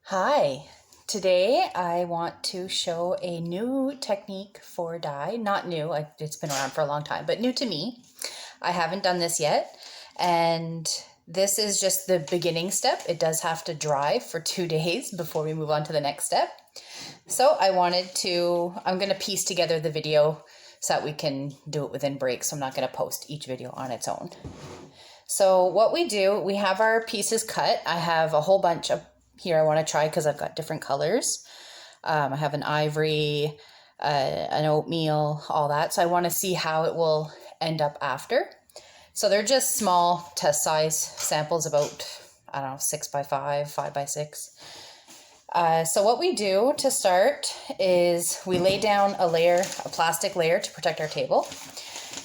Hi, today I want to show a new technique for dye. Not new, it's been around for a long time, but new to me. I haven't done this yet, and this is just the beginning step. It does have to dry for 2 days before we move on to the next step. So I'm going to piece together the video so that we can do it within breaks. So I'm not going to post each video on its own. So what we do, we have our pieces cut. I have a whole bunch of here I want to try because I've got different colors. I have an ivory, an oatmeal, all that. So I want to see how it will end up after. So they're just small test size samples, about, 6 by 5, 5 by 6. So what we do to start is we lay down a plastic layer to protect our table,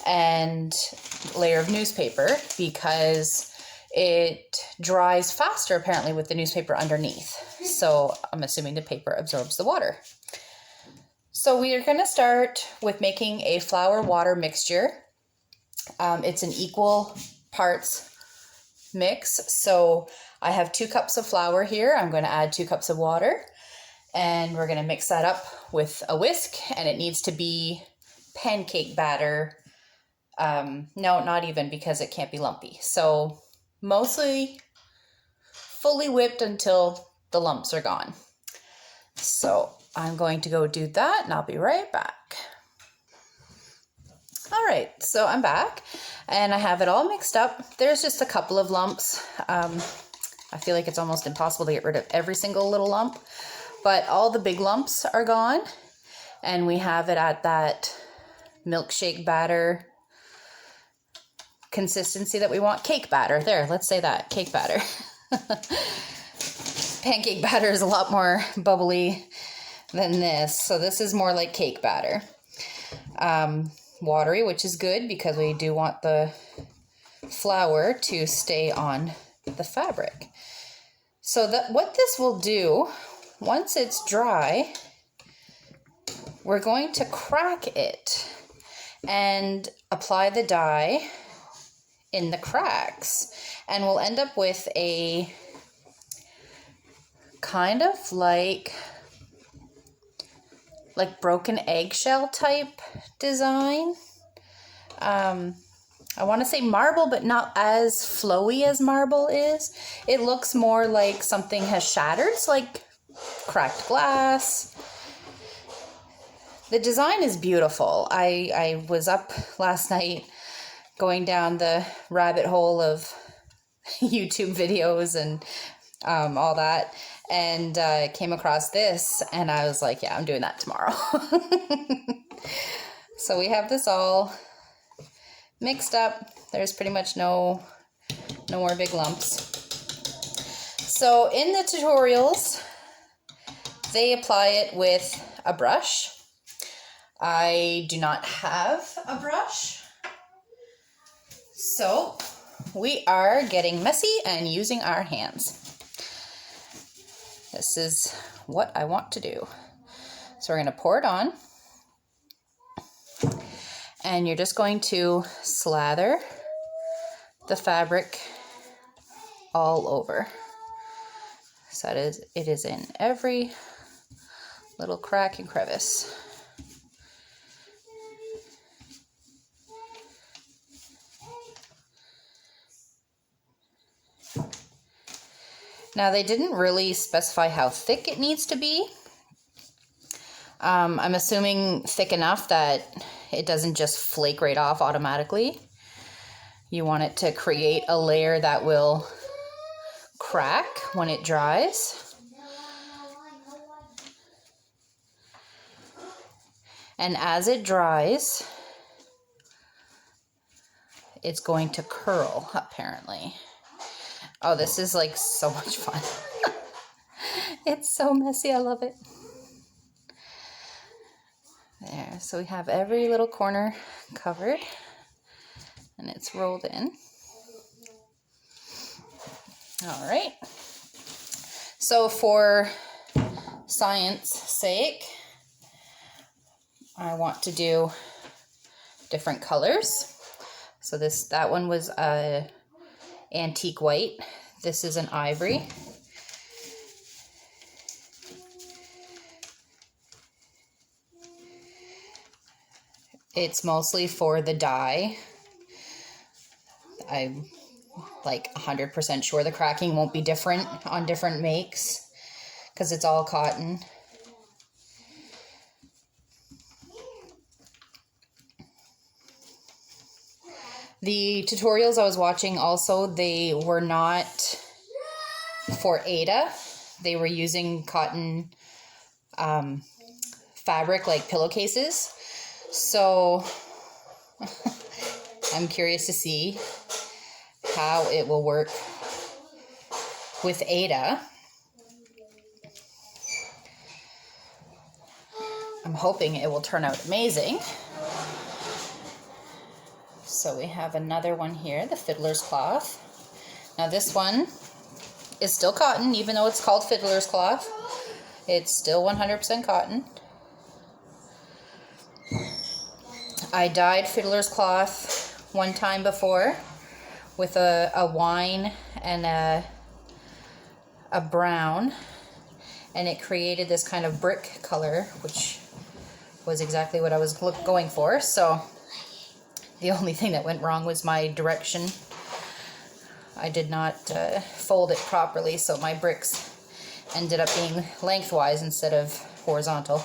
and a layer of newspaper because it dries faster apparently with the newspaper underneath. So I'm assuming the paper absorbs the water. So we are going to start with making a flour water mixture. It's an equal parts mix. So I have 2 cups of flour here. I'm going to add 2 cups of water, and we're going to mix that up with a whisk, and it needs to be pancake batter. No, not even, because it can't be lumpy. So mostly fully whipped until the lumps are gone. So I'm going to go do that, and I'll be right back. All right, so I'm back, and I have it all mixed up. There's just a couple of lumps. I feel like it's almost impossible to get rid of every single little lump, but all the big lumps are gone, and we have it at that milkshake batter consistency that we want. Cake batter. There, let's say that. Cake batter. Pancake batter is a lot more bubbly than this. So this is more like cake batter. Watery, which is good because we do want the flour to stay on the fabric. So what this will do, once it's dry, we're going to crack it and apply the dye in the cracks, and we'll end up with a kind of like broken eggshell type design. I want to say marble, but not as flowy as marble is. It looks more like something has shattered. It's like cracked glass. The design is beautiful. I was up last night going down the rabbit hole of YouTube videos and all that, and came across this, and I was like, yeah, I'm doing that tomorrow. So we have this all mixed up. There's pretty much no more big lumps. So in the tutorials, they apply it with a brush. I do not have a brush, so we are getting messy and using our hands. This is what I want to do. So we're going to pour it on, and you're just going to slather the fabric all over. So it is in every little crack and crevice. Now, they didn't really specify how thick it needs to be. I'm assuming thick enough that it doesn't just flake right off automatically. You want it to create a layer that will crack when it dries. And as it dries, it's going to curl, apparently. Oh, this is like so much fun. It's so messy. I love it. There. So we have every little corner covered, and it's rolled in. All right. So for science sake, I want to do different colors. So that one was a antique white. This is an ivory. It's mostly for the dye. I'm like 100% sure the cracking won't be different on different makes because it's all cotton. The tutorials I was watching also, they were not for Ada. They were using cotton fabric like pillowcases. So I'm curious to see how it will work with Ada. I'm hoping it will turn out amazing. So we have another one here, the fiddler's cloth. Now this one is still cotton, even though it's called fiddler's cloth. It's still 100% cotton. I dyed fiddler's cloth one time before with a wine and a brown, and it created this kind of brick color, which was exactly what I was going for. So the only thing that went wrong was my direction. I did not fold it properly, so my bricks ended up being lengthwise instead of horizontal.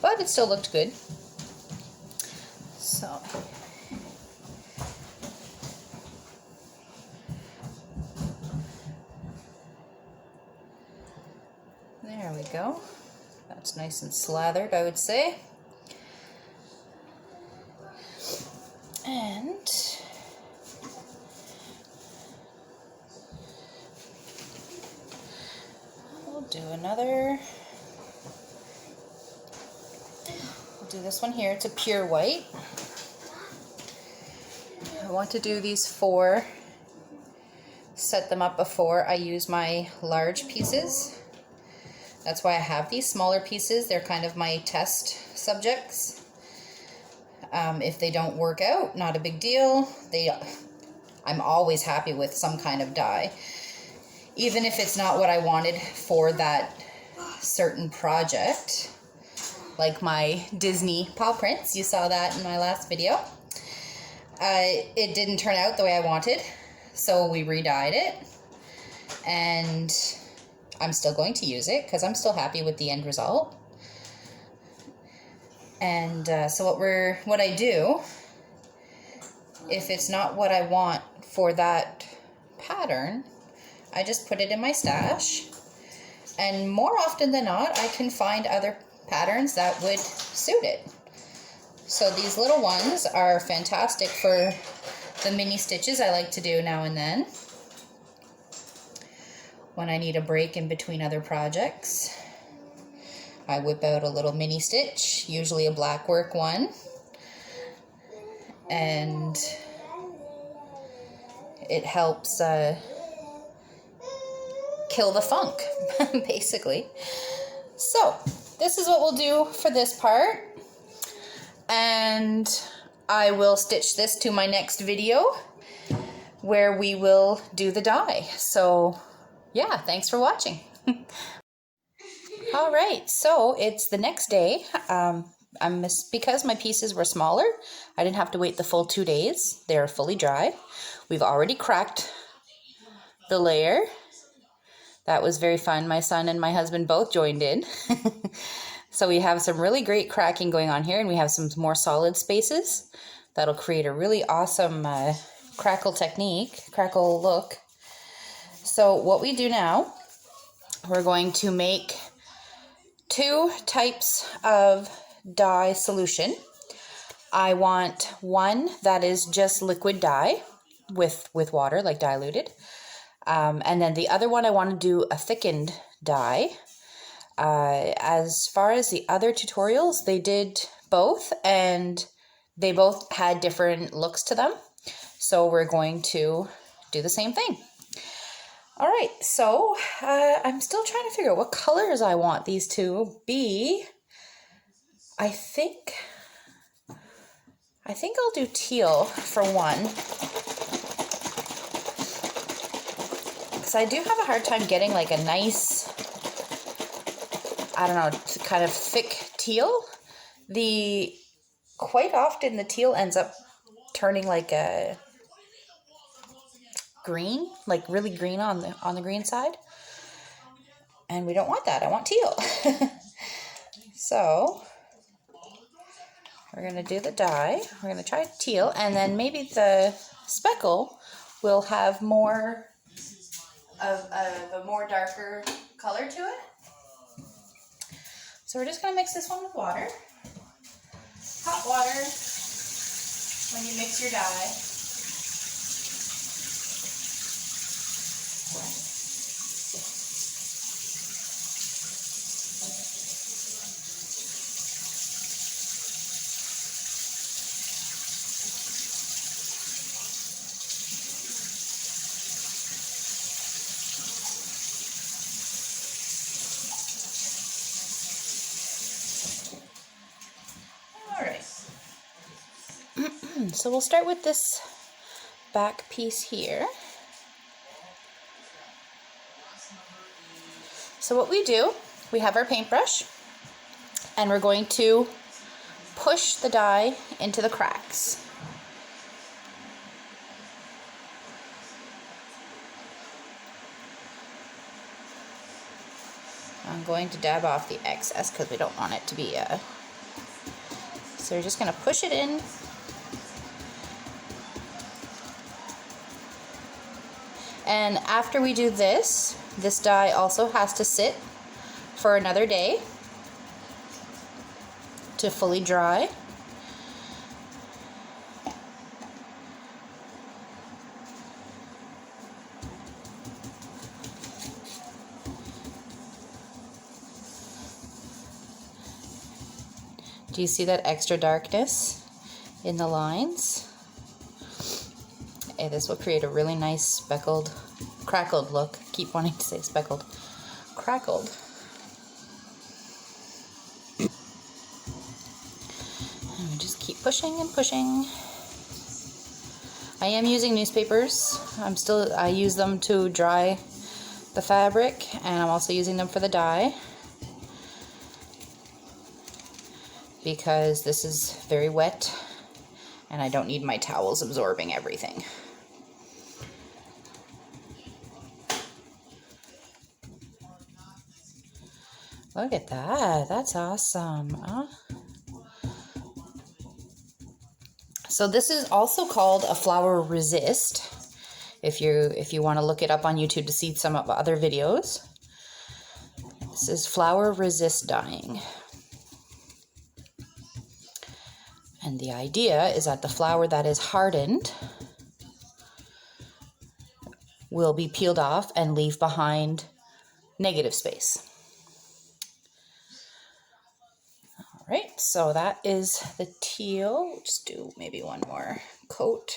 But it still looked good. So there we go. That's nice and slathered, I would say. And we'll do another. We'll do this one here. It's a pure white. I want to do these 4, set them up before I use my large pieces. That's why I have these smaller pieces. They're kind of my test subjects. If they don't work out, not a big deal. I'm always happy with some kind of dye. Even if it's not what I wanted for that certain project. Like my Disney paw prints. You saw that in my last video. It didn't turn out the way I wanted. So we re-dyed it. And I'm still going to use it because I'm still happy with the end result. And so what I do, if it's not what I want for that pattern, I just put it in my stash. And more often than not, I can find other patterns that would suit it. So these little ones are fantastic for the mini stitches I like to do now and then, when I need a break in between other projects. I whip out a little mini stitch, usually a black work one, and it helps kill the funk, basically. So this is what we'll do for this part, and I will stitch this to my next video where we will do the dye. So yeah, thanks for watching. All right, so it's the next day. Because my pieces were smaller, I didn't have to wait the full 2 days. They're fully dry. We've already cracked the layer. That was very fun. My son and my husband both joined in. So we have some really great cracking going on here, and we have some more solid spaces. That'll create a really awesome crackle look. So what we do now, we're going to make 2 types of dye solution. I want one that is just liquid dye with water, like diluted. And then the other one, I want to do a thickened dye. As far as the other tutorials, they did both, and they both had different looks to them. So we're going to do the same thing. All right, so I'm still trying to figure out what colors I want these to be. I think I'll do teal for one, because I do have a hard time getting like a nice I don't know, kind of thick teal. Quite often the teal ends up turning like a green, like really green on the green side. And we don't want that. I want teal. So we're going to do the dye. We're going to try teal, and then maybe the speckle will have more of a more darker color to it. So we're just going to mix this one with water. Hot water when you mix your dye. So we'll start with this back piece here. So what we do, we have our paintbrush, and we're going to push the dye into the cracks. I'm going to dab off the excess because we don't want it to be so we're just going to push it in. And after we do this dye also has to sit for another day to fully dry. Do you see that extra darkness in the lines? And this will create a really nice speckled, crackled look. Keep wanting to say speckled. Crackled. And we just keep pushing and pushing. I am using newspapers. I use them to dry the fabric, and I'm also using them for the dye, because this is very wet and I don't need my towels absorbing everything. Look at that. That's awesome. Huh? So this is also called a flower resist. If you want to look it up on YouTube to see some of other videos. This is flower resist dyeing. And the idea is that the flower that is hardened will be peeled off and leave behind negative space. All right, so that is the teal. We'll just do maybe one more coat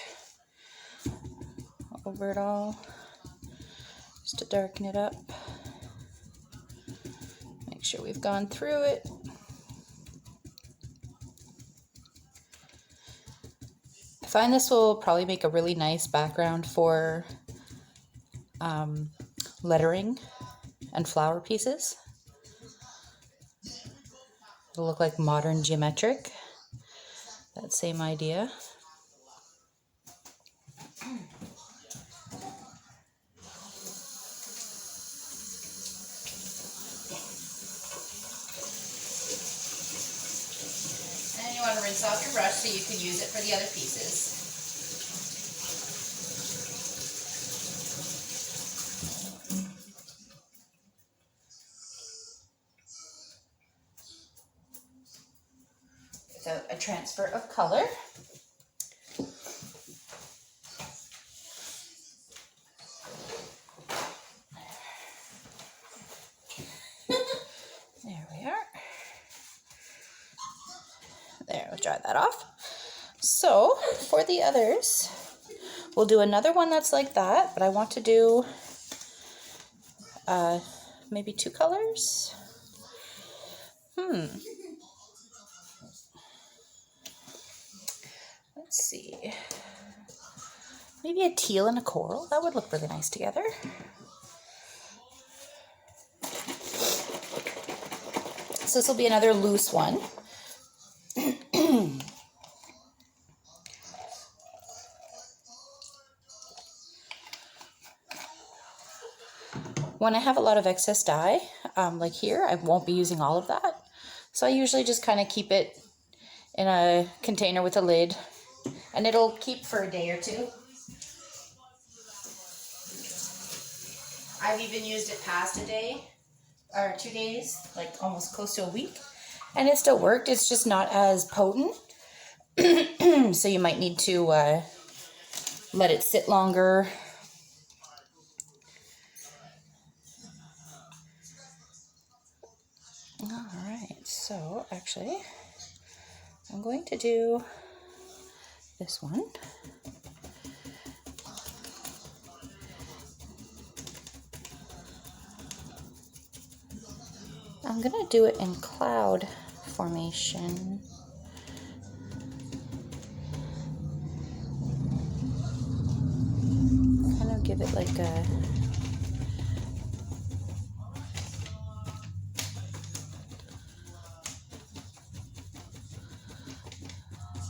over it all, just to darken it up. Make sure we've gone through it. I find this will probably make a really nice background for lettering and flower pieces. It'll look like modern geometric. That same idea. And you want to rinse off your brush so you can use it for the other pieces. Without a transfer of color. There we are. There, we'll dry that off. So for the others, we'll do another one that's like that, but I want to do maybe two colors. Let's see. Maybe a teal and a coral. That would look really nice together. So this will be another loose one. When I have a lot of excess dye, like here, I won't be using all of that. So I usually just kind of keep it in a container with a lid, and it'll keep for a day or two. I've even used it past a day or 2 days, like almost close to a week, and it still worked. It's just not as potent. So you might need to let it sit longer. Alright, so actually I'm going to do this one. I'm going to do it in cloud formation. Kind of give it like a...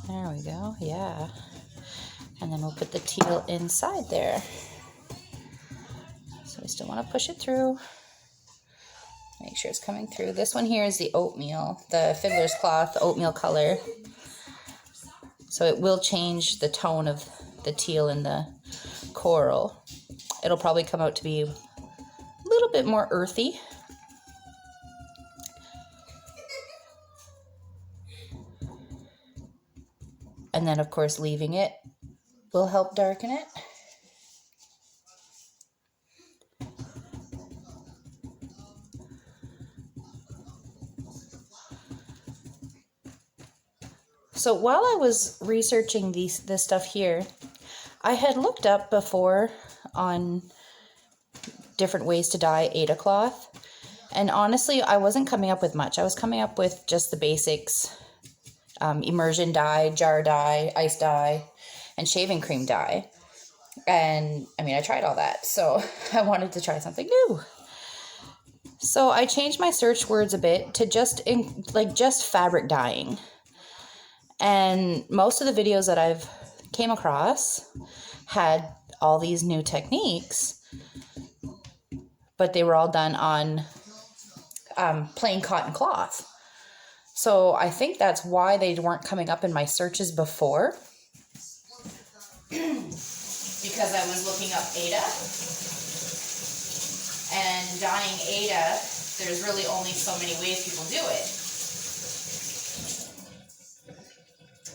There we go, yeah. And then we'll put the teal inside there. So we still want to push it through. Make sure it's coming through. This one here is the oatmeal, the fiddler's cloth oatmeal color. So it will change the tone of the teal and the coral. It'll probably come out to be a little bit more earthy. And then, of course, leaving it will help darken it. So while I was researching this stuff here, I had looked up before on different ways to dye Aida cloth. And honestly, I wasn't coming up with much. I was coming up with just the basics. Immersion dye, jar dye, ice dye, and shaving cream dye. And I mean, I tried all that, so I wanted to try something new. So I changed my search words a bit to just fabric dyeing. And most of the videos that I've came across had all these new techniques, but they were all done on plain cotton cloth. So I think that's why they weren't coming up in my searches before. Because I was looking up Aida. And dyeing Aida, there's really only so many ways people do it.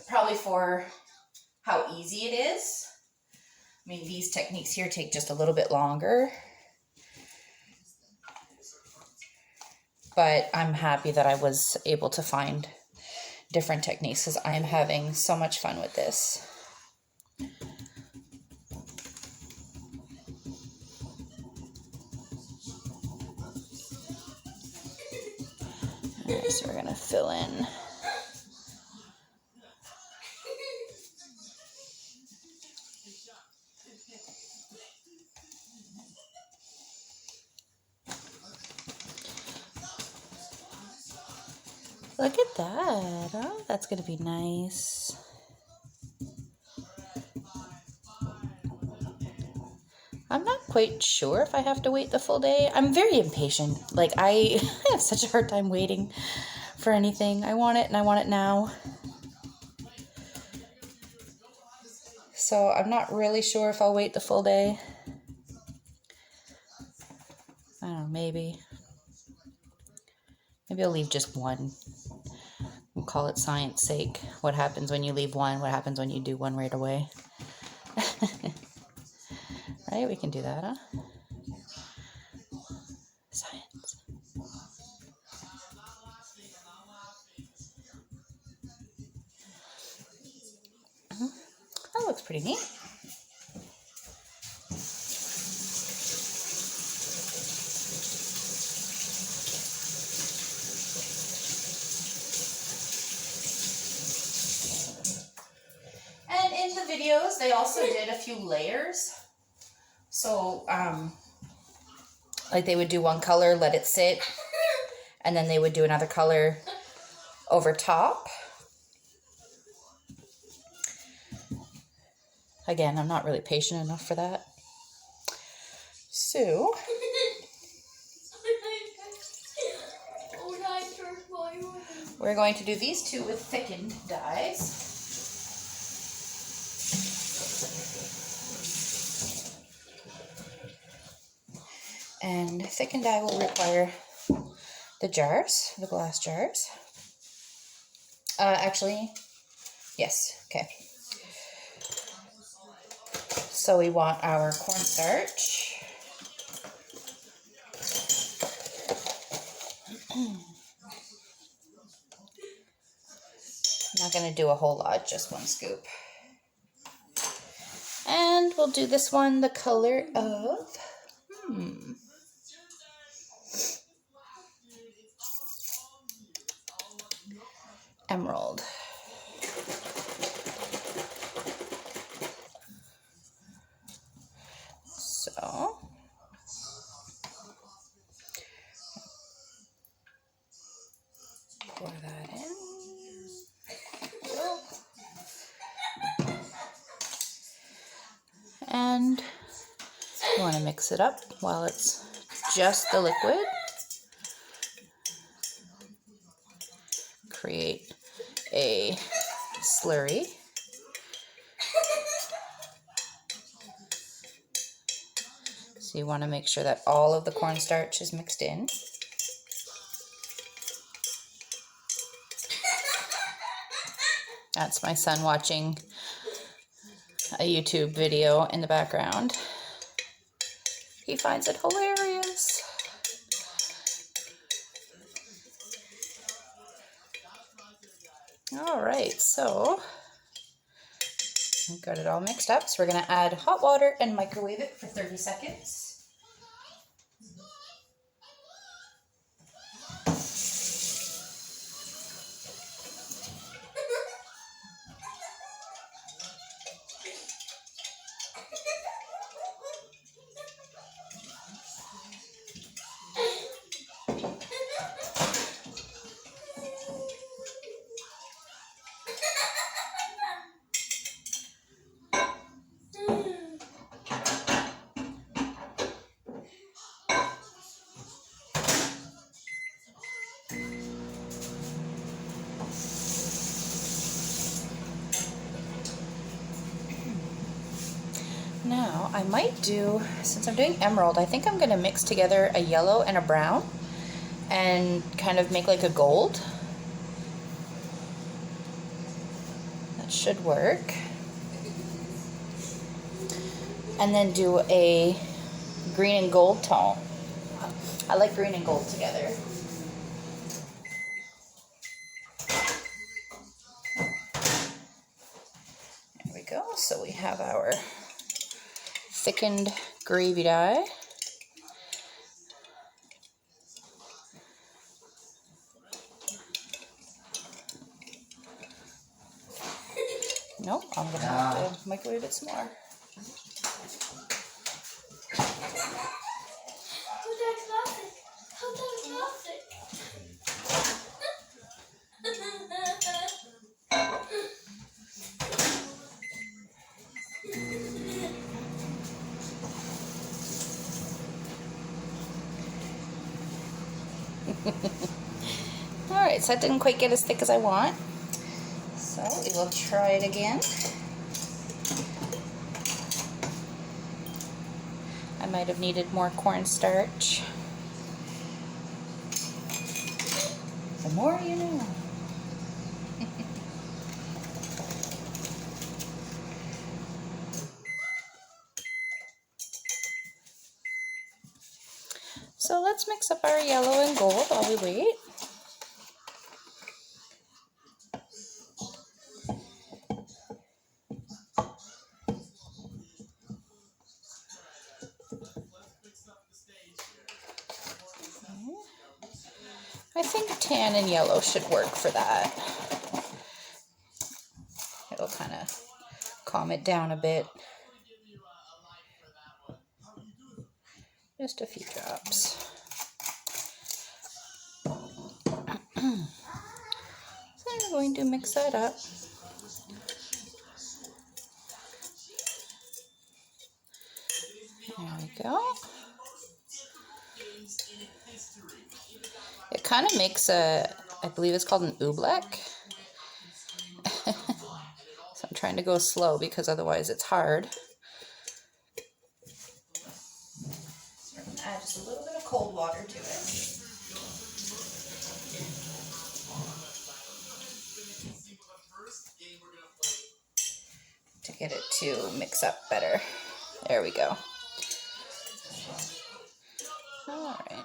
Probably for how easy it is. I mean, these techniques here take just a little bit longer. But I'm happy that I was able to find different techniques because I'm having so much fun with this. Alright, so we're going to fill in. Look at that. Oh, that's going to be nice. I'm not quite sure if I have to wait the full day. I'm very impatient. Like, I have such a hard time waiting for anything. I want it and I want it now. So I'm not really sure if I'll wait the full day. I don't know, maybe. Maybe I'll leave just one. We'll call it science sake. What happens when you leave one? What happens when you do one right away? Right? We can do that, huh? Science. That looks pretty neat. And in the videos, they also did a few layers. So, like they would do one color, let it sit, and then they would do another color over top. Again, I'm not really patient enough for that. So we're going to do these two with thickened dyes. And thickened dye will require the jars, the glass jars. Actually, yes, okay. So we want our cornstarch. I'm not going to do a whole lot, just one scoop. And we'll do this one the color of emerald. So pour that in. And you want to mix it up while it's just the liquid. Create a slurry. So you want to make sure that all of the cornstarch is mixed in. That's my son watching a YouTube video in the background. He finds it hilarious. All right, so we've got it all mixed up. So we're going to add hot water and microwave it for 30 seconds. Now, I might do, since I'm doing emerald, I think I'm going to mix together a yellow and a brown and kind of make like a gold. That should work. And then do a green and gold tone. I like green and gold together. There we go. So we have our thickened gravy dye. Nope, I'm gonna have to microwave it some more. Alright, so that didn't quite get as thick as I want. So we will try it again. I might have needed more cornstarch. The more you know. So let's mix up our yellow and gold while we wait. I think tan and yellow should work for that. It'll kind of calm it down a bit. Just a few drops. we're going to mix that up. There we go. It kind of makes a, I believe it's called an oobleck. So I'm trying to go slow because otherwise it's hard. So we're going to add just a little bit of cold water to it. To get it to mix up better. There we go. All right.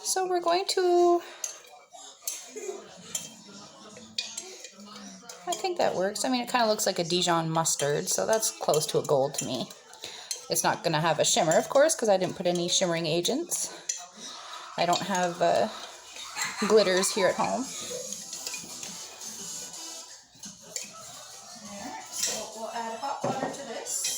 So we're going to, I think that works. I mean, it kind of looks like a Dijon mustard, so that's close to a gold to me. It's not going to have a shimmer, of course, because I didn't put any shimmering agents. I don't have glitters here at home. There, so we'll add hot water to this.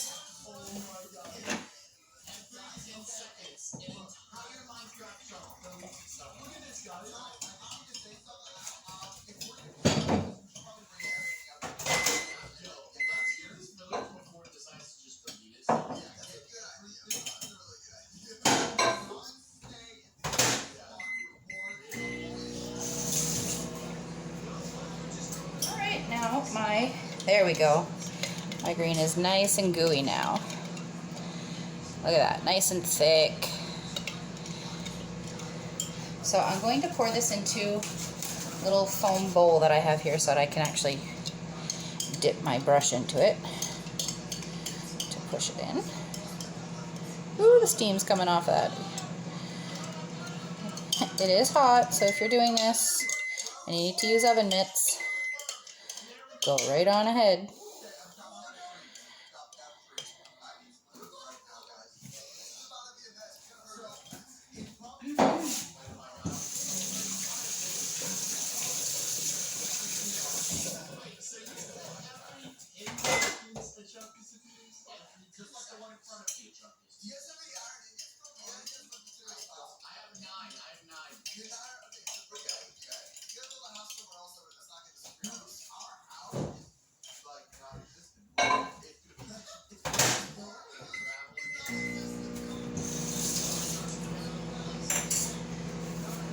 Now there we go. My green is nice and gooey now. Look at that, nice and thick. So I'm going to pour this into a little foam bowl that I have here so that I can actually dip my brush into it to push it in. Ooh, the steam's coming off of that. It is hot, so if you're doing this and you need to use oven mitts, go right on ahead.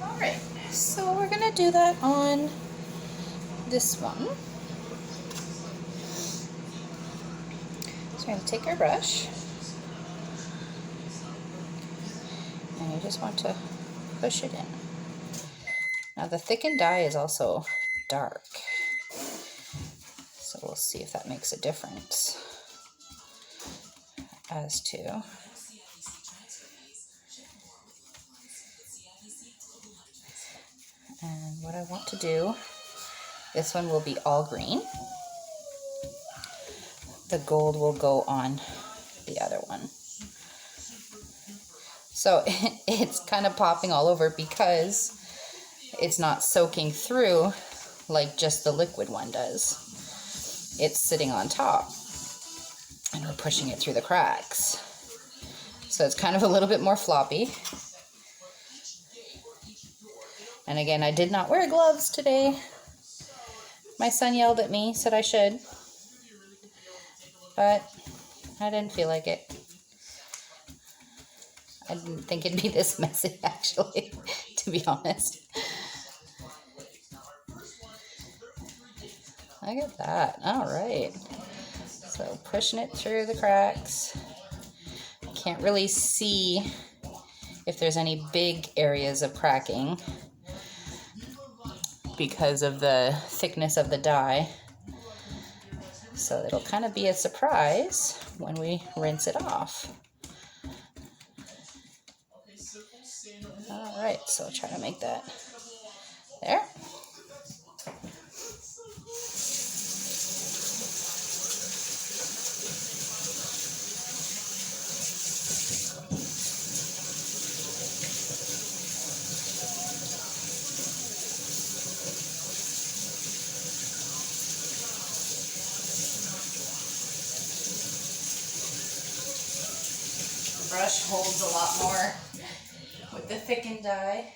Alright, so we're going to do that on this one. So we're going to take our brush, and you just want to push it in. Now the thickened dye is also dark, so we'll see if that makes a difference as to and what I want to do, this one will be all green. The gold will go on the other one. So it's kind of popping all over because it's not soaking through like just the liquid one does. It's sitting on top and we're pushing it through the cracks. So it's kind of a little bit more floppy. And again, I did not wear gloves today. My son yelled at me, said I should. But I didn't feel like it. I didn't think it'd be this messy, actually, to be honest. Look at that. All right. So pushing it through the cracks. Can't really see if there's any big areas of cracking because of the thickness of the dye. So it'll kind of be a surprise when we rinse it off. All right, so I'll try to make that there. The brush holds a lot more with the thickened dye.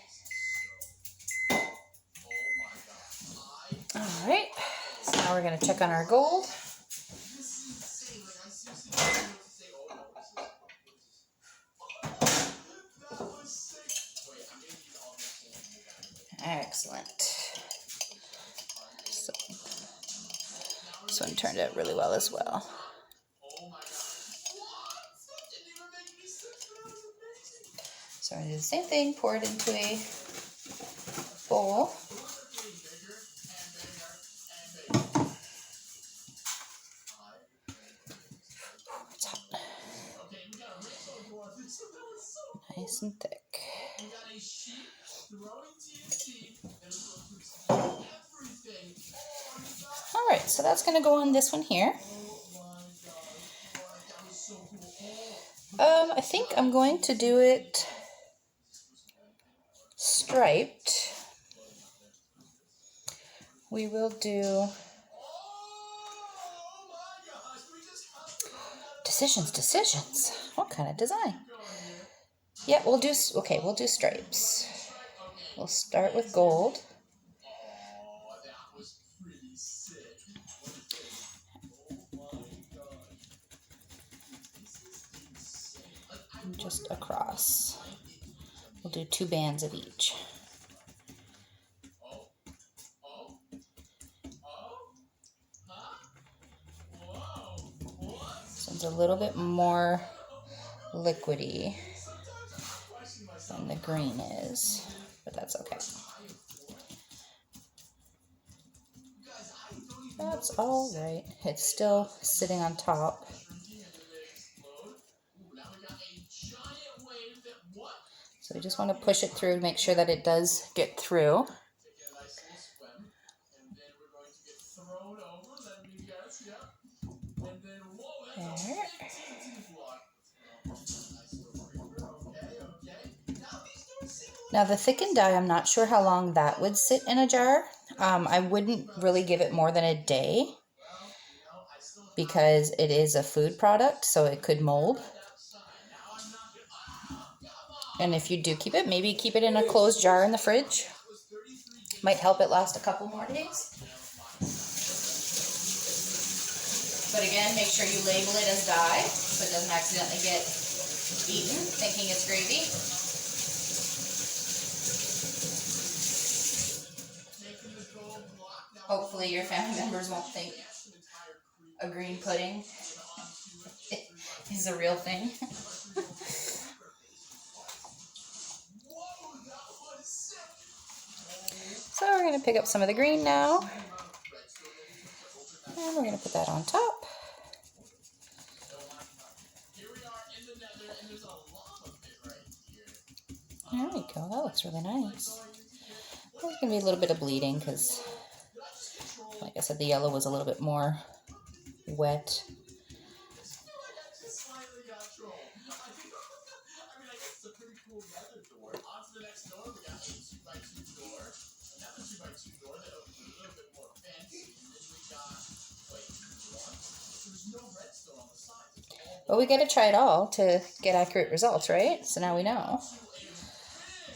All right, so now we're going to check on our gold. Excellent. So, this one turned out really well as well. So I'm going to do the same thing, pour it into a bowl. It's hot. Nice and thick. All right, so that's going to go on this one here. I think I'm going to do it striped. We will do decisions. What kind of design? Yeah, we'll do stripes. We'll start with gold. And just across. We'll do 2 bands of each. This one's a little bit more liquidy than the green is, but that's okay. That's all right. It's still sitting on top. So we just want to push it through to make sure that it does get through. There. Now the thickened dye, I'm not sure how long that would sit in a jar. I wouldn't really give it more than a day because it is a food product, so it could mold. And if you do keep it, maybe keep it in a closed jar in the fridge. Might help it last a couple more days. But again, make sure you label it as dye so it doesn't accidentally get eaten thinking it's gravy. Hopefully your family members won't think a green pudding is a real thing. So we're going to pick up some of the green now. And we're going to put that on top. There we go. That looks really nice. There's going to be a little bit of bleeding because, like I said, the yellow was a little bit more wet. But we got to try it all to get accurate results, right? So now we know.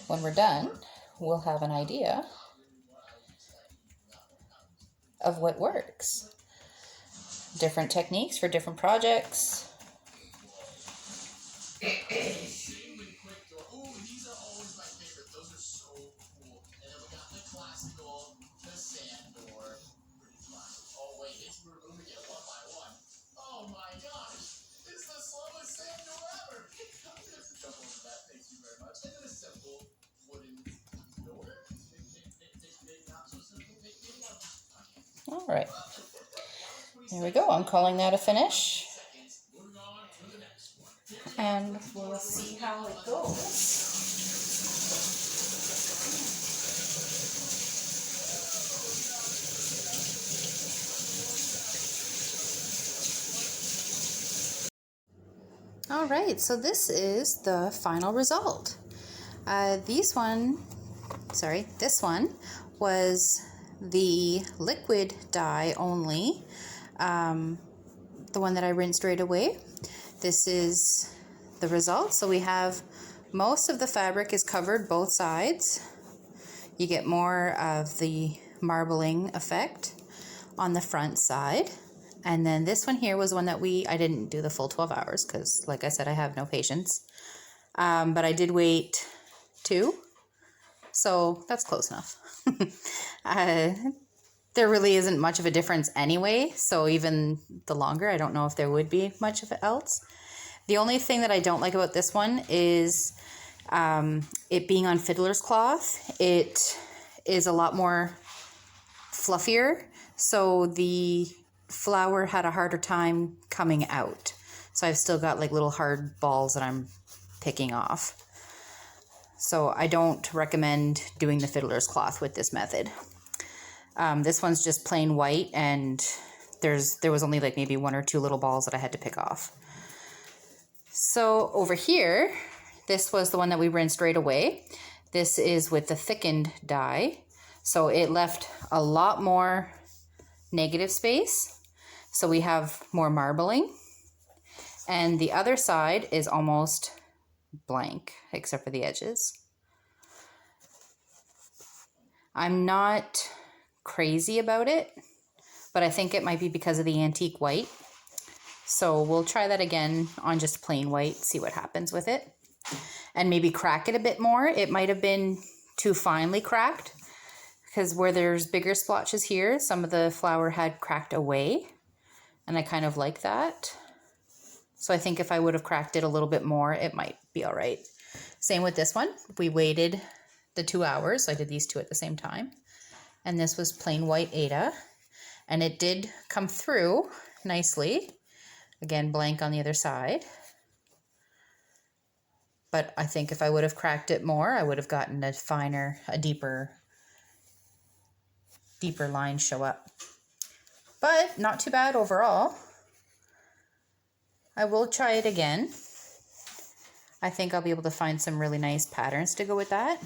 When we're done, we'll have an idea of what works. Different techniques for different projects. All right, there we go. I'm calling that a finish. And we'll see how it goes. All right, so this is the final result. This one was the liquid dye only, the one that I rinsed right away. This is the result. So we have most of the fabric is covered both sides. You get more of the marbling effect. on the front side. And then this one here was one that I didn't do the full 12 hours because, like I said, I have no patience. But I did wait 2, so that's close enough. There really isn't much of a difference anyway, so even the longer, I don't know if there would be much of it else. The only thing that I don't like about this one is it being on fiddler's cloth. It is a lot more fluffier, so the flower had a harder time coming out. So I've still got like little hard balls that I'm picking off. So I don't recommend doing the fiddler's cloth with this method. This one's just plain white, and there was only like maybe 1 or 2 little balls that I had to pick off. So over here, this was the one that we rinsed right away. This is with the thickened dye. So it left a lot more negative space. So we have more marbling. And the other side is almost blank, except for the edges. I'm not crazy about it, but I think it might be because of the antique white. So we'll try that again on just plain white, see what happens with it. And maybe crack it a bit more. It might have been too finely cracked, because where there's bigger splotches here, some of the flower had cracked away, and I kind of like that. So I think if I would have cracked it a little bit more, it might be all right. Same with this one. We waited the 2 hours. So I did these 2 at the same time. And this was plain white Ada. And it did come through nicely. Again, blank on the other side. But I think if I would have cracked it more, I would have gotten a finer, a deeper line show up. But not too bad overall. I will try it again. I think I'll be able to find some really nice patterns to go with that.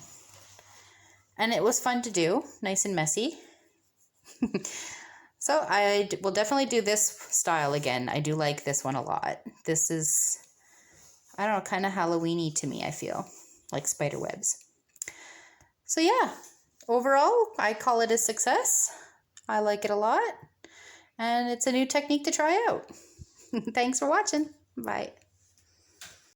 And it was fun to do, nice and messy. So I will definitely do this style again. I do like this one a lot. This is, I don't know, kind of Halloween-y to me, I feel, like spider webs. So yeah, overall, I call it a success. I like it a lot. And it's a new technique to try out. Thanks for watching. Bye.